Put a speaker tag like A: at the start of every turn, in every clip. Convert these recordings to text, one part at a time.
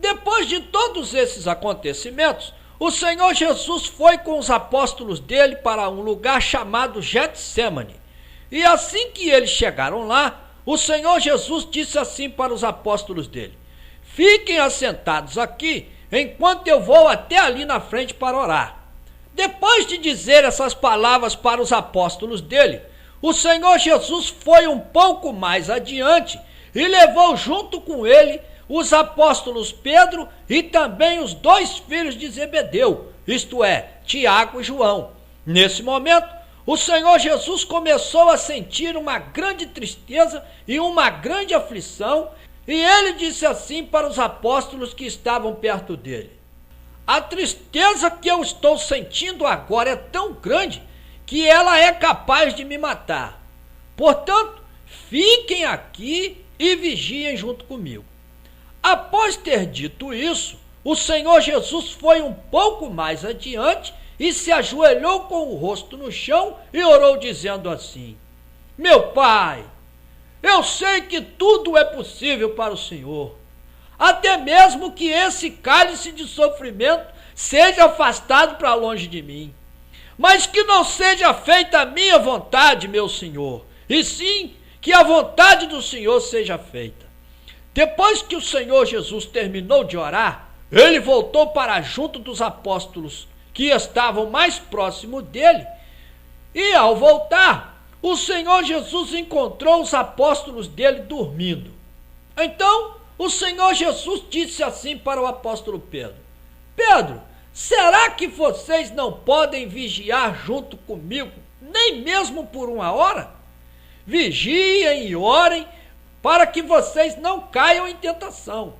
A: Depois de todos esses acontecimentos, o Senhor Jesus foi com os apóstolos dele para um lugar chamado Getsêmani. E assim que eles chegaram lá, o Senhor Jesus disse assim para os apóstolos dele: fiquem assentados aqui, enquanto eu vou até ali na frente para orar. Depois de dizer essas palavras para os apóstolos dele, o Senhor Jesus foi um pouco mais adiante e levou junto com ele os apóstolos Pedro e também os 2 filhos de Zebedeu, isto é, Tiago e João. Nesse momento, o Senhor Jesus começou a sentir uma grande tristeza e uma grande aflição, e ele disse assim para os apóstolos que estavam perto dele: a tristeza que eu estou sentindo agora é tão grande que ela é capaz de me matar. Portanto, fiquem aqui e vigiem junto comigo. Após ter dito isso, o Senhor Jesus foi um pouco mais adiante e se ajoelhou com o rosto no chão e orou dizendo assim: meu Pai, eu sei que tudo é possível para o Senhor, até mesmo que esse cálice de sofrimento seja afastado para longe de mim, mas que não seja feita a minha vontade, meu Senhor, e sim que a vontade do Senhor seja feita. Depois que o Senhor Jesus terminou de orar, ele voltou para junto dos apóstolos que estavam mais próximo dele, e ao voltar, o Senhor Jesus encontrou os apóstolos dele dormindo. Então, o Senhor Jesus disse assim para o apóstolo Pedro: Pedro, será que vocês não podem vigiar junto comigo, nem mesmo por 1 hora? Vigiem e orem para que vocês não caiam em tentação.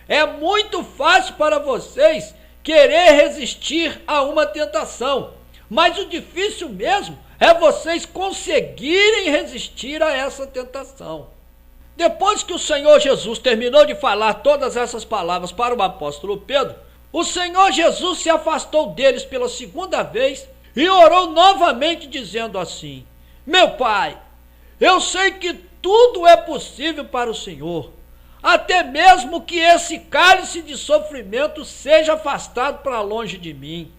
A: É muito fácil para vocês querer resistir a uma tentação, mas o difícil mesmo é vocês conseguirem resistir a essa tentação. Depois que o Senhor Jesus terminou de falar todas essas palavras para o apóstolo Pedro, o Senhor Jesus se afastou deles pela 2ª vez e orou novamente dizendo assim: meu Pai, eu sei que tudo é possível para o Senhor, até mesmo que esse cálice de sofrimento seja afastado para longe de mim,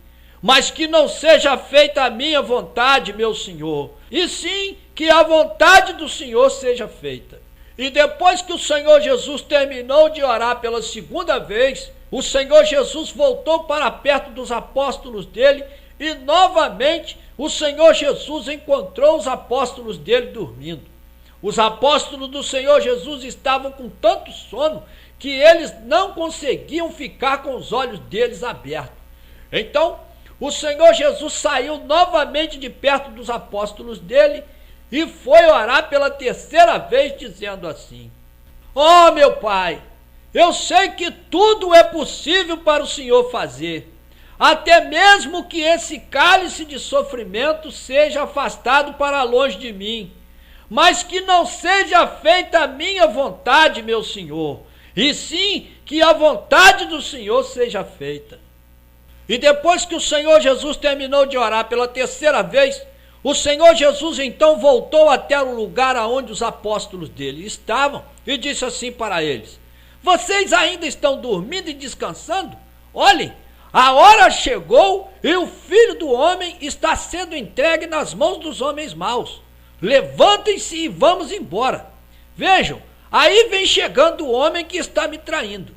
A: mas que não seja feita a minha vontade, meu Senhor, e sim que a vontade do Senhor seja feita. E depois que o Senhor Jesus terminou de orar pela 2ª vez, o Senhor Jesus voltou para perto dos apóstolos dele e novamente o Senhor Jesus encontrou os apóstolos dele dormindo. Os apóstolos do Senhor Jesus estavam com tanto sono que eles não conseguiam ficar com os olhos deles abertos. Então, o Senhor Jesus saiu novamente de perto dos apóstolos dele e foi orar pela 3ª vez, dizendo assim: ó meu Pai, eu sei que tudo é possível para o Senhor fazer, até mesmo que esse cálice de sofrimento seja afastado para longe de mim, mas que não seja feita a minha vontade, meu Senhor, e sim que a vontade do Senhor seja feita. E depois que o Senhor Jesus terminou de orar pela 3ª vez, o Senhor Jesus então voltou até o lugar aonde os apóstolos dele estavam e disse assim para eles: vocês ainda estão dormindo e descansando? Olhem, a hora chegou e o Filho do Homem está sendo entregue nas mãos dos homens maus. Levantem-se e vamos embora. Vejam, aí vem chegando o homem que está me traindo.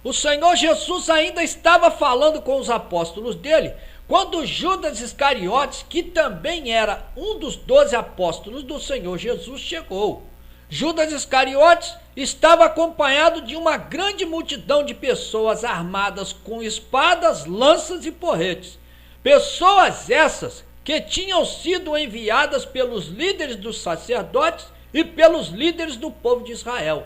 A: O Senhor Jesus ainda estava falando com os apóstolos dele, quando Judas Iscariotes, que também era um dos 12 apóstolos do Senhor Jesus, chegou. Judas Iscariotes estava acompanhado de uma grande multidão de pessoas armadas com espadas, lanças e porretes. Pessoas essas que tinham sido enviadas pelos líderes dos sacerdotes e pelos líderes do povo de Israel.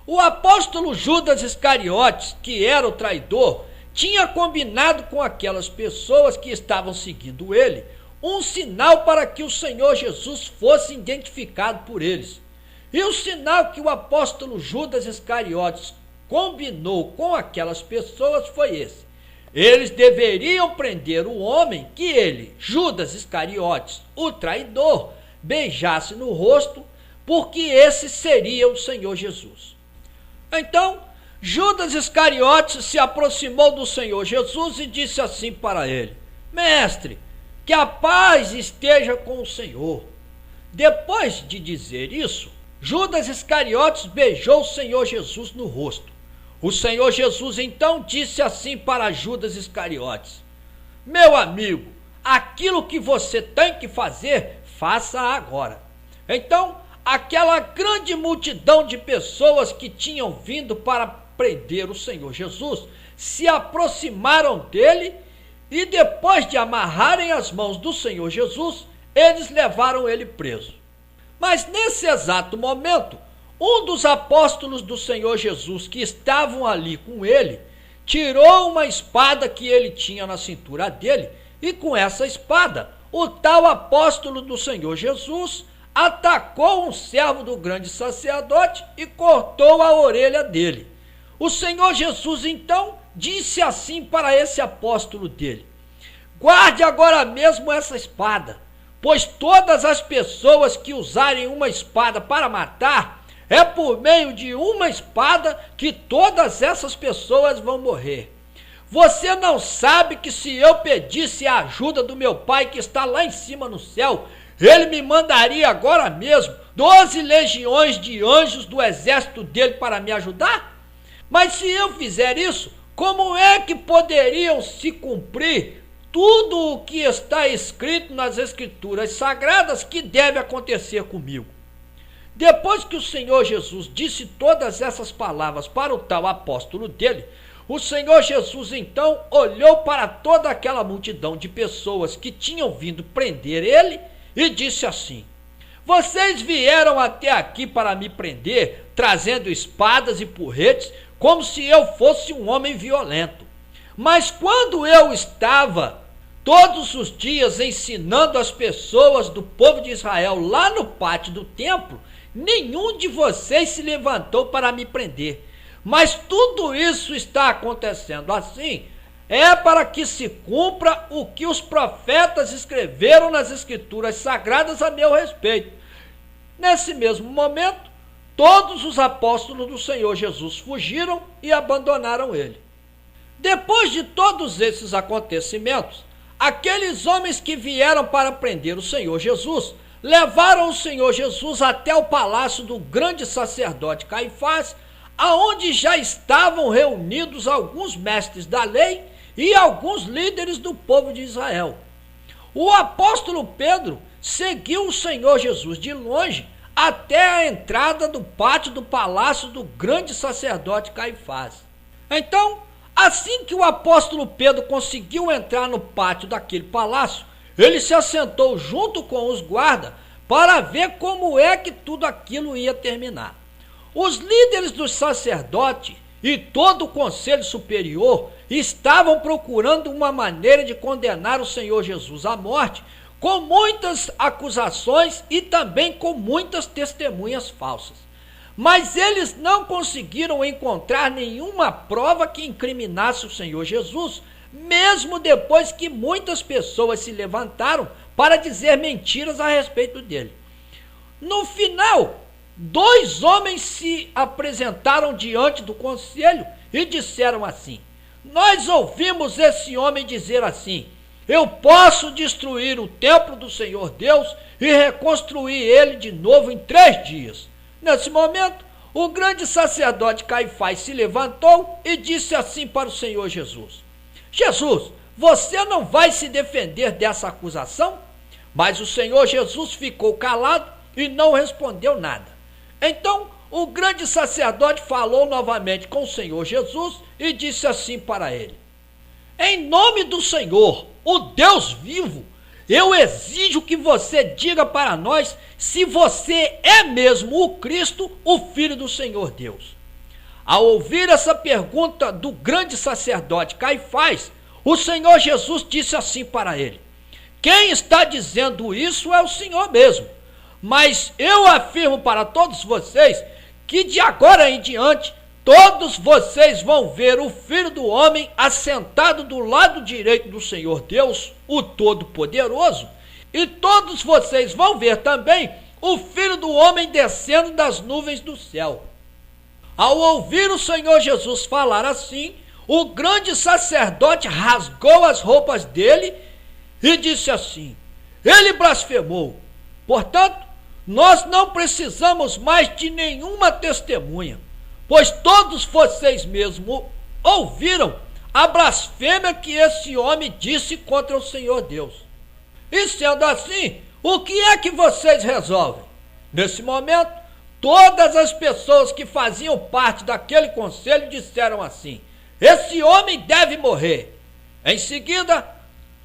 A: O apóstolo Judas Iscariotes, que era o traidor, tinha combinado com aquelas pessoas que estavam seguindo ele um sinal para que o Senhor Jesus fosse identificado por eles. E o sinal que o apóstolo Judas Iscariotes combinou com aquelas pessoas foi esse: eles deveriam prender o homem que ele, Judas Iscariotes, o traidor, beijasse no rosto, porque esse seria o Senhor Jesus. Então, Judas Iscariotes se aproximou do Senhor Jesus e disse assim para ele: Mestre, que a paz esteja com o Senhor. Depois de dizer isso, Judas Iscariotes beijou o Senhor Jesus no rosto. O Senhor Jesus então disse assim para Judas Iscariotes: Meu amigo, aquilo que você tem que fazer, faça agora. Então, aquela grande multidão de pessoas que tinham vindo para prender o Senhor Jesus se aproximaram dele e, depois de amarrarem as mãos do Senhor Jesus, eles levaram ele preso. Mas nesse exato momento, um dos apóstolos do Senhor Jesus que estavam ali com ele tirou uma espada que ele tinha na cintura dele e, com essa espada, o tal apóstolo do Senhor Jesus atacou um servo do grande sacerdote e cortou a orelha dele. O Senhor Jesus então disse assim para esse apóstolo dele: Guarde agora mesmo essa espada, pois todas as pessoas que usarem uma espada para matar, é por meio de uma espada que todas essas pessoas vão morrer. Você não sabe que se eu pedisse a ajuda do meu Pai que está lá em cima no céu, ele me mandaria agora mesmo 12 legiões de anjos do exército dele para me ajudar? Mas se eu fizer isso, como é que poderiam se cumprir tudo o que está escrito nas Escrituras Sagradas que deve acontecer comigo? Depois que o Senhor Jesus disse todas essas palavras para o tal apóstolo dele, o Senhor Jesus então olhou para toda aquela multidão de pessoas que tinham vindo prender ele e disse assim: Vocês vieram até aqui para me prender, trazendo espadas e porretes, como se eu fosse um homem violento. Mas quando eu estava todos os dias ensinando as pessoas do povo de Israel lá no pátio do templo, nenhum de vocês se levantou para me prender. Mas tudo isso está acontecendo assim, é para que se cumpra o que os profetas escreveram nas Escrituras Sagradas a meu respeito. Nesse mesmo momento, todos os apóstolos do Senhor Jesus fugiram e abandonaram ele. Depois de todos esses acontecimentos, aqueles homens que vieram para prender o Senhor Jesus levaram o Senhor Jesus até o palácio do grande sacerdote Caifás, aonde já estavam reunidos alguns mestres da lei e alguns líderes do povo de Israel. O apóstolo Pedro seguiu o Senhor Jesus de longe até a entrada do pátio do palácio do grande sacerdote Caifás. Então, assim que o apóstolo Pedro conseguiu entrar no pátio daquele palácio, ele se assentou junto com os guardas para ver como é que tudo aquilo ia terminar. Os líderes dos sacerdotes e todo o conselho superior estavam procurando uma maneira de condenar o Senhor Jesus à morte, com muitas acusações e também com muitas testemunhas falsas. Mas eles não conseguiram encontrar nenhuma prova que incriminasse o Senhor Jesus, mesmo depois que muitas pessoas se levantaram para dizer mentiras a respeito dele. No final, 2 homens se apresentaram diante do conselho e disseram assim: Nós ouvimos esse homem dizer assim: Eu posso destruir o templo do Senhor Deus e reconstruir ele de novo em 3 dias. Nesse momento, o grande sacerdote Caifás se levantou e disse assim para o Senhor Jesus: Jesus, você não vai se defender dessa acusação? Mas o Senhor Jesus ficou calado e não respondeu nada. Então, o grande sacerdote falou novamente com o Senhor Jesus e disse assim para ele: Em nome do Senhor, o Deus vivo, eu exijo que você diga para nós se você é mesmo o Cristo, o Filho do Senhor Deus. Ao ouvir essa pergunta do grande sacerdote Caifás, o Senhor Jesus disse assim para ele: Quem está dizendo isso é o Senhor mesmo. Mas eu afirmo para todos vocês que de agora em diante, todos vocês vão ver o Filho do Homem assentado do lado direito do Senhor Deus, o Todo-Poderoso, e todos vocês vão ver também o Filho do Homem descendo das nuvens do céu. Ao ouvir o Senhor Jesus falar assim, o grande sacerdote rasgou as roupas dele e disse assim: ele blasfemou. Portanto, nós não precisamos mais de nenhuma testemunha, pois todos vocês mesmos ouviram a blasfêmia que esse homem disse contra o Senhor Deus. E sendo assim, o que é que vocês resolvem? Nesse momento, todas as pessoas que faziam parte daquele conselho disseram assim: esse homem deve morrer. Em seguida,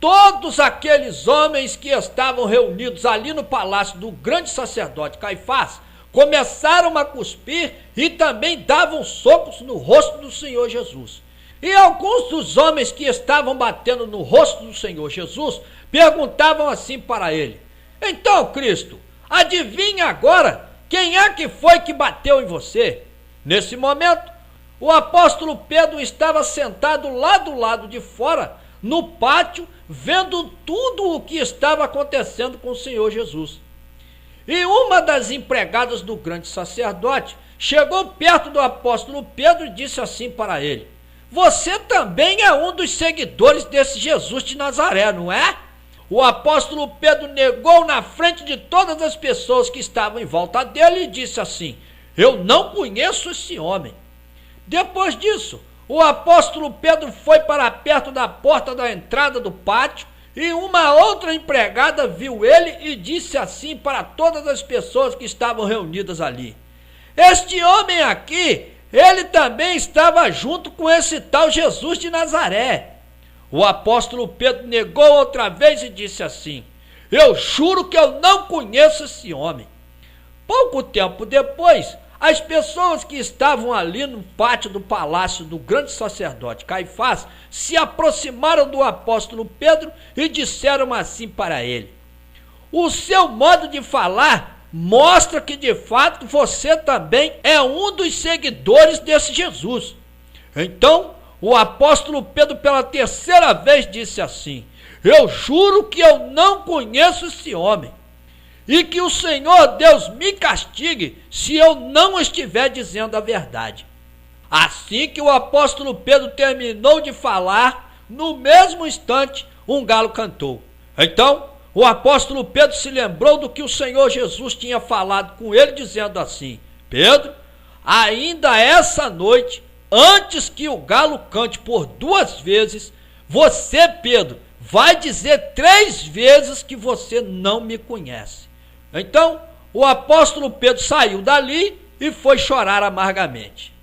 A: todos aqueles homens que estavam reunidos ali no palácio do grande sacerdote Caifás começaram a cuspir e também davam socos no rosto do Senhor Jesus. E alguns dos homens que estavam batendo no rosto do Senhor Jesus perguntavam assim para ele: então, Cristo, adivinha agora quem é que foi que bateu em você? Nesse momento, o apóstolo Pedro estava sentado lá do lado de fora, no pátio, vendo tudo o que estava acontecendo com o Senhor Jesus. E uma das empregadas do grande sacerdote chegou perto do apóstolo Pedro e disse assim para ele: você também é um dos seguidores desse Jesus de Nazaré, não é? O apóstolo Pedro negou na frente de todas as pessoas que estavam em volta dele e disse assim: eu não conheço esse homem. Depois disso, o apóstolo Pedro foi para perto da porta da entrada do pátio e uma outra empregada viu ele e disse assim para todas as pessoas que estavam reunidas ali: este homem aqui, ele também estava junto com esse tal Jesus de Nazaré. O apóstolo Pedro negou outra vez e disse assim: eu juro que eu não conheço esse homem. Pouco tempo depois, as pessoas que estavam ali no pátio do palácio do grande sacerdote Caifás se aproximaram do apóstolo Pedro e disseram assim para ele: o seu modo de falar mostra que de fato você também é um dos seguidores desse Jesus. Então, o apóstolo Pedro pela terceira vez disse assim: eu juro que eu não conheço esse homem, e que o Senhor Deus me castigue se eu não estiver dizendo a verdade. Assim que o apóstolo Pedro terminou de falar, no mesmo instante, um galo cantou. Então, o apóstolo Pedro se lembrou do que o Senhor Jesus tinha falado com ele, dizendo assim: Pedro, ainda essa noite, antes que o galo cante por 2 vezes, você, Pedro, vai dizer 3 vezes que você não me conhece. Então, o apóstolo Pedro saiu dali e foi chorar amargamente.